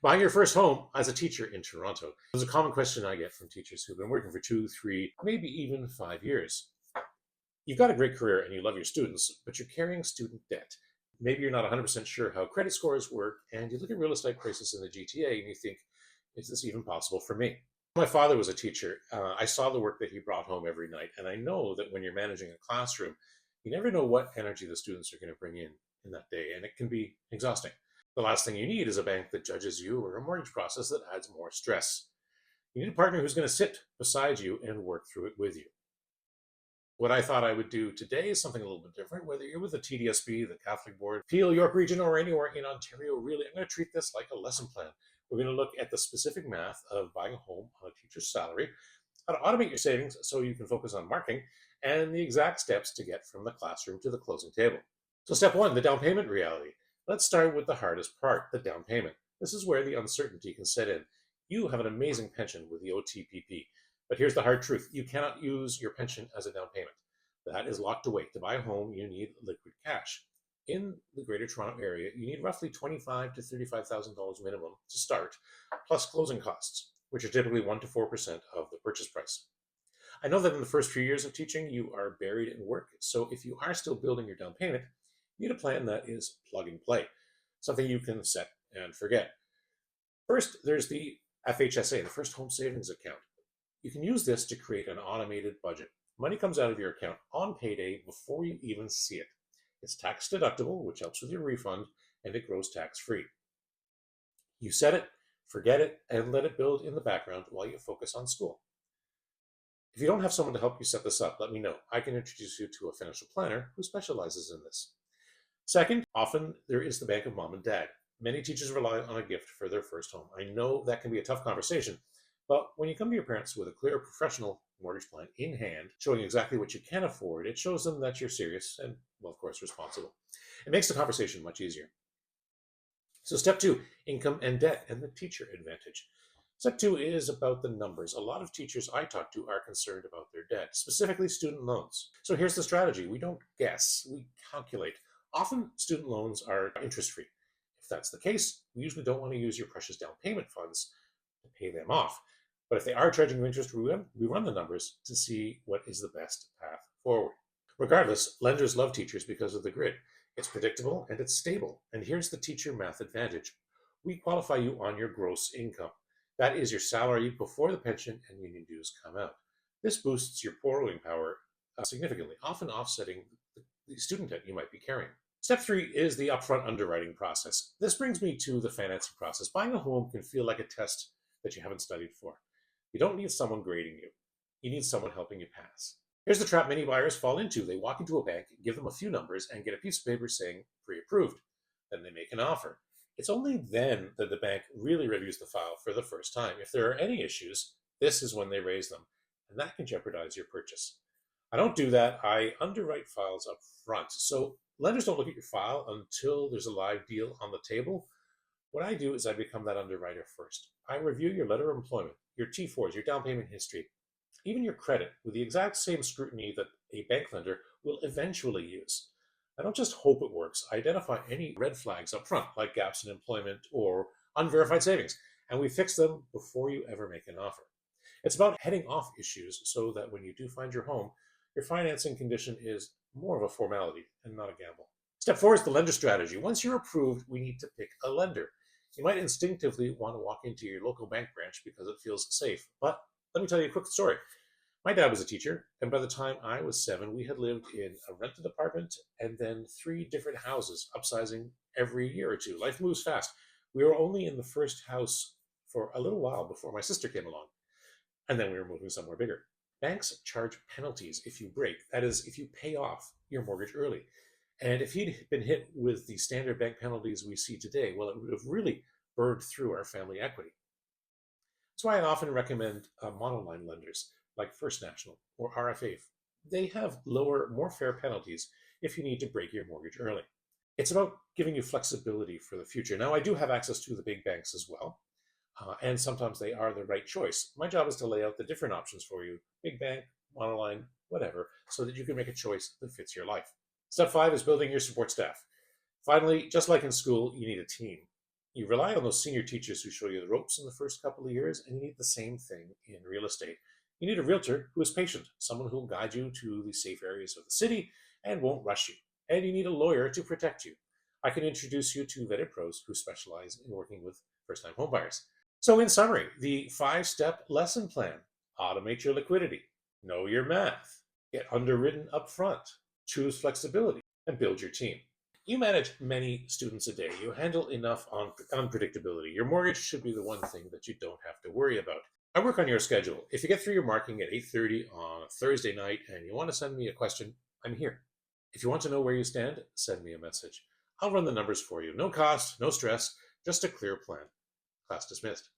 Buying your first home as a teacher in Toronto is a common question I get from teachers who've been working for 2, 3, maybe even 5 years. You've got a great career and you love your students, but you're carrying student debt. Maybe you're not 100% sure how credit scores work, and you look at real estate prices in the GTA and you think, is this even possible for me? My father was a teacher. I saw the work that he brought home every night, and I know that when you're managing a classroom, you never know what energy the students are going to bring in that day, and it can be exhausting. The last thing you need is a bank that judges you or a mortgage process that adds more stress. You need a partner who's going to sit beside you and work through it with you. What I thought I would do today is something a little bit different. Whether you're with the TDSB, the Catholic Board, Peel, York Region, or anywhere in Ontario, really, I'm going to treat this like a lesson plan. We're going to look at the specific math of buying a home on a teacher's salary, how to automate your savings so you can focus on marking, and the exact steps to get from the classroom to the closing table. So step one, the down payment reality. Let's start with the hardest part, the down payment. This is where the uncertainty can set in. You have an amazing pension with the OTPP, but here's the hard truth. You cannot use your pension as a down payment. That is locked away. To buy a home, you need liquid cash. In the Greater Toronto Area, you need roughly $25,000 to $35,000 minimum to start, plus closing costs, which are typically 1% to 4% of the purchase price. I know that in the first few years of teaching, you are buried in work, so if you are still building your down payment, you need a plan that is plug and play, something you can set and forget. First, there's the FHSA, the First Home Savings Account. You can use this to create an automated budget. Money comes out of your account on payday before you even see it. It's tax deductible, which helps with your refund, and it grows tax-free. You set it, forget it, and let it build in the background while you focus on school. If you don't have someone to help you set this up, let me know. I can introduce you to a financial planner who specializes in this. Second, often there is the bank of mom and dad. Many teachers rely on a gift for their first home. I know that can be a tough conversation, but when you come to your parents with a clear professional mortgage plan in hand, showing exactly what you can afford, it shows them that you're serious and, well, of course, responsible. It makes the conversation much easier. So step two, income and debt and the teacher advantage. Step two is about the numbers. A lot of teachers I talk to are concerned about their debt, specifically student loans. So here's the strategy. We don't guess, we calculate. Often student loans are interest-free. If that's the case, we usually don't want to use your precious down payment funds to pay them off. But if they are charging you interest, we run the numbers to see what is the best path forward. Regardless, lenders love teachers because of the grid. It's predictable and it's stable. And here's the teacher math advantage. We qualify you on your gross income. That is your salary before the pension and union dues come out. This boosts your borrowing power significantly, often offsetting the student debt you might be carrying. Step three is the upfront underwriting process. This brings me to the financing process. Buying a home can feel like a test that you haven't studied for. You don't need someone grading you. You need someone helping you pass. Here's the trap many buyers fall into. They walk into a bank, give them a few numbers, and get a piece of paper saying pre-approved. Then they make an offer. It's only then that the bank really reviews the file for the first time. If there are any issues, this is when they raise them, and that can jeopardize your purchase. I don't do that. I underwrite files up front. So lenders don't look at your file until there's a live deal on the table. What I do is I become that underwriter first. I review your letter of employment, your T4s, your down payment history, even your credit with the exact same scrutiny that a bank lender will eventually use. I don't just hope it works. I identify any red flags up front, like gaps in employment or unverified savings, and we fix them before you ever make an offer. It's about heading off issues so that when you do find your home, your financing condition is more of a formality and not a gamble. Step four is the lender strategy. Once you're approved, we need to pick a lender. You might instinctively want to walk into your local bank branch because it feels safe. But let me tell you a quick story. My dad was a teacher, and by the time I was 7, we had lived in a rented apartment and then 3 different houses, upsizing every year or two. Life moves fast. We were only in the first house for a little while before my sister came along, and then we were moving somewhere bigger. Banks charge penalties if you break, that is, if you pay off your mortgage early. And if he'd been hit with the standard bank penalties we see today, well, it would have really burned through our family equity. That's why I often recommend monoline lenders like First National or RFA. They have lower, more fair penalties if you need to break your mortgage early. It's about giving you flexibility for the future. Now, I do have access to the big banks as well, and sometimes they are the right choice. My job is to lay out the different options for you, big bank, monoline, whatever, so that you can make a choice that fits your life. Step 5 is building your support staff. Finally, just like in school, you need a team. You rely on those senior teachers who show you the ropes in the first couple of years, and you need the same thing in real estate. You need a realtor who is patient, someone who will guide you to the safe areas of the city and won't rush you. And you need a lawyer to protect you. I can introduce you to vetted pros who specialize in working with first time homebuyers. So, in summary, the 5 step lesson plan: automate your liquidity, know your math, get underwritten upfront, choose flexibility, and build your team. You manage many students a day. You handle enough unpredictability. Your mortgage should be the one thing that you don't have to worry about. I work on your schedule. If you get through your marking at 8:30 on a Thursday night and you want to send me a question, I'm here. If you want to know where you stand, send me a message. I'll run the numbers for you. No cost, no stress, just a clear plan. Class dismissed.